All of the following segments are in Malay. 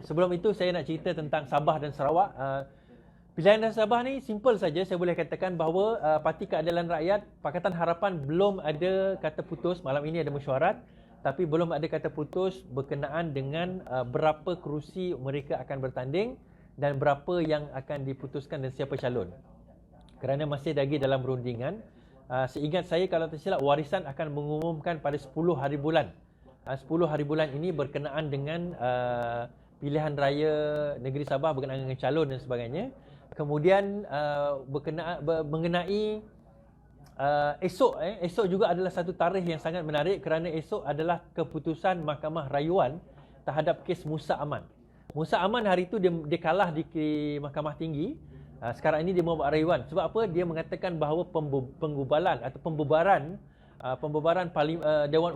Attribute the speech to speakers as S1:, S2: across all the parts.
S1: Sebelum itu saya nak cerita tentang Sabah dan Sarawak. Pilihan dan Sabah ni simple saja. Saya boleh katakan bahawa Parti Keadilan Rakyat, Pakatan Harapan belum ada kata putus. Malam ini ada mesyuarat, tapi belum ada kata putus berkenaan dengan berapa kerusi mereka akan bertanding dan berapa yang akan diputuskan dan siapa calon. Kerana masih lagi dalam rundingan. Seingat saya, kalau tak silap, warisan akan mengumumkan pada 10 hari bulan. 10 hari bulan ini berkenaan dengan pilihan raya negeri Sabah berkenaan dengan calon dan sebagainya. Kemudian mengenai esok juga adalah satu tarikh yang sangat menarik kerana esok adalah keputusan Mahkamah Rayuan terhadap kes Musa Aman. Musa Aman hari itu dia kalah di Mahkamah Tinggi. Sekarang ini dia membuat rayuan. Sebab apa? Dia mengatakan bahawa pembubaran Dewan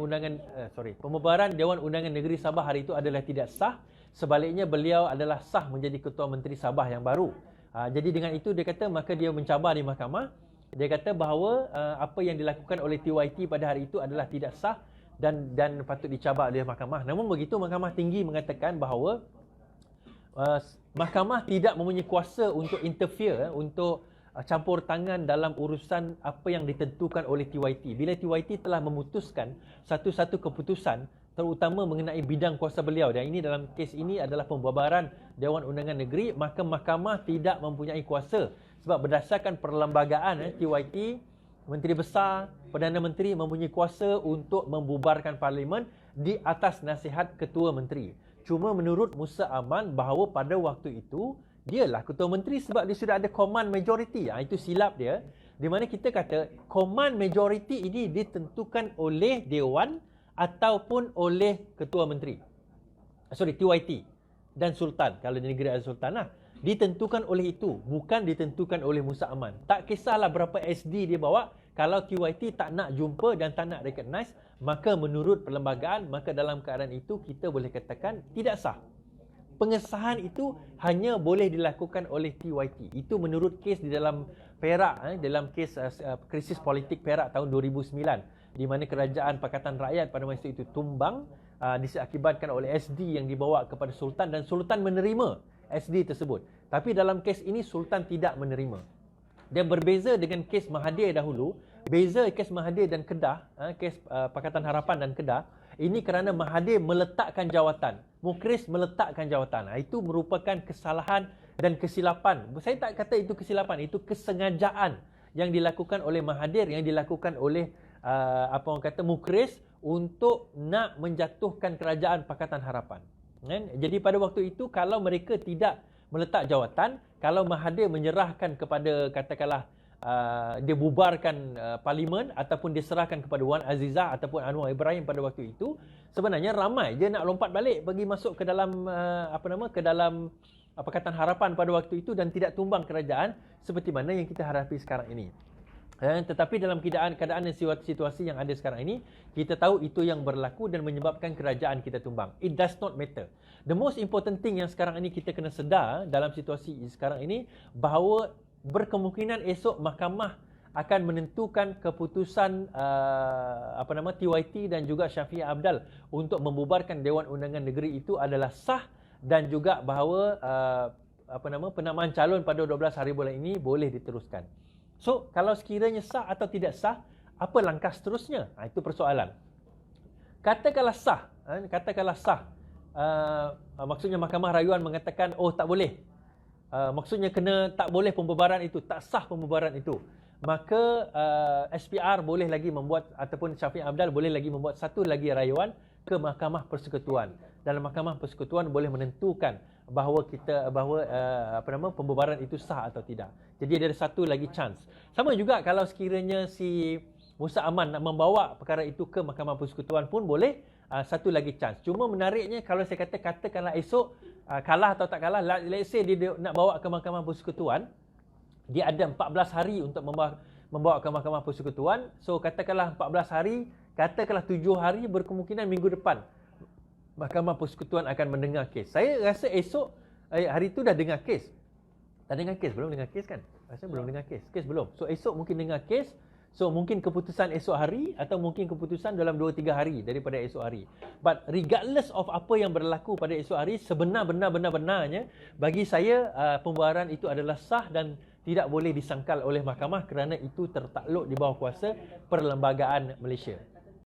S1: Undangan Negeri Sabah hari itu adalah tidak sah. Sebaliknya beliau adalah sah menjadi Ketua Menteri Sabah yang baru. Jadi dengan itu dia kata maka dia mencabar di mahkamah. Dia kata bahawa apa yang dilakukan oleh TYT pada hari itu adalah tidak sah dan patut dicabar oleh mahkamah. Namun begitu, Mahkamah Tinggi mengatakan bahawa mahkamah tidak mempunyai kuasa untuk interfere, untuk campur tangan dalam urusan apa yang ditentukan oleh TYT. Bila TYT telah memutuskan satu-satu keputusan, terutama mengenai bidang kuasa beliau, dan ini dalam kes ini adalah pembubaran Dewan Undangan Negeri, maka mahkamah tidak mempunyai kuasa. Sebab berdasarkan perlembagaan TYT, Menteri Besar, Perdana Menteri mempunyai kuasa untuk membubarkan Parlimen di atas nasihat Ketua Menteri. Cuma menurut Musa Aman bahawa pada waktu itu dialah Ketua Menteri sebab dia sudah ada command majority. Itu silap dia. Di mana kita kata command majority ini ditentukan oleh Dewan ataupun oleh Ketua Menteri. TYT dan Sultan. Kalau di negeri ada Sultan lah. Ditentukan oleh itu, bukan ditentukan oleh Musa Aman. Tak kisahlah berapa SD dia bawa, kalau TYT tak nak jumpa dan tak nak recognize, maka menurut perlembagaan, maka dalam keadaan itu kita boleh katakan tidak sah. Pengesahan itu hanya boleh dilakukan oleh TYT. Itu menurut kes di dalam Perak, dalam kes krisis politik Perak tahun 2009, di mana kerajaan Pakatan Rakyat pada masa itu tumbang diakibatkan oleh SD yang dibawa kepada Sultan dan Sultan menerima SD tersebut. Tapi dalam kes ini Sultan tidak menerima. Dia berbeza dengan kes Mahathir dahulu. Beza kes Mahathir dan Kedah, kes Pakatan Harapan dan Kedah, ini kerana Mahathir meletakkan jawatan, Mukhriz meletakkan jawatan. Itu merupakan kesalahan dan kesilapan. Saya tak kata itu kesilapan, itu kesengajaan yang dilakukan oleh Mahathir, yang dilakukan oleh Mukhriz untuk nak menjatuhkan kerajaan Pakatan Harapan. Jadi pada waktu itu kalau mereka tidak meletak jawatan, kalau Mahathir menyerahkan kepada katakanlah dia bubarkan parlimen ataupun diserahkan kepada Wan Azizah ataupun Anwar Ibrahim pada waktu itu, sebenarnya ramai dia nak lompat balik pergi masuk ke dalam ke dalam Pakatan Harapan pada waktu itu dan tidak tumbang kerajaan seperti mana yang kita hadapi sekarang ini. Tetapi dalam keadaan dan situasi yang ada sekarang ini, kita tahu itu yang berlaku dan menyebabkan kerajaan kita tumbang. It does not matter. The most important thing yang sekarang ini kita kena sedar dalam situasi sekarang ini, bahawa berkemungkinan esok mahkamah akan menentukan keputusan TYT dan juga Syafiee Apdal untuk membubarkan Dewan Undangan Negeri itu adalah sah, dan juga bahawa penamaan calon pada 12 hari bulan ini boleh diteruskan. So, kalau sekiranya sah atau tidak sah, apa langkah seterusnya? Itu persoalan. Katakanlah sah, maksudnya Mahkamah Rayuan mengatakan, oh tak boleh. Maksudnya tak boleh pembubaran itu, tak sah pembubaran itu. Maka SPR boleh lagi membuat, ataupun Syafiee Apdal boleh lagi membuat satu lagi rayuan ke Mahkamah Persekutuan. Dalam Mahkamah Persekutuan boleh menentukan bahawa pembubaran itu sah atau tidak. Jadi ada satu lagi chance. Sama juga kalau sekiranya si Musa Aman nak membawa perkara itu ke Mahkamah Persekutuan pun boleh, satu lagi chance. Cuma menariknya kalau saya katakanlah esok kalah atau tak kalah, let's say dia nak bawa ke Mahkamah Persekutuan, dia ada 14 hari untuk membawa ke Mahkamah Persekutuan. So katakanlah 14 hari, katakanlah 7 hari, berkemungkinan minggu depan Mahkamah Persekutuan akan mendengar kes. Saya rasa esok hari itu dah dengar kes. Dah dengar kes? Belum dengar kes kan? Rasa belum dengar kes. Kes belum. So esok mungkin dengar kes. So mungkin keputusan esok hari atau mungkin keputusan dalam 2-3 hari daripada esok hari. But regardless of apa yang berlaku pada esok hari, sebenar-benarnya bagi saya pembubaran itu adalah sah dan tidak boleh disangkal oleh mahkamah kerana itu tertakluk di bawah kuasa Perlembagaan Malaysia.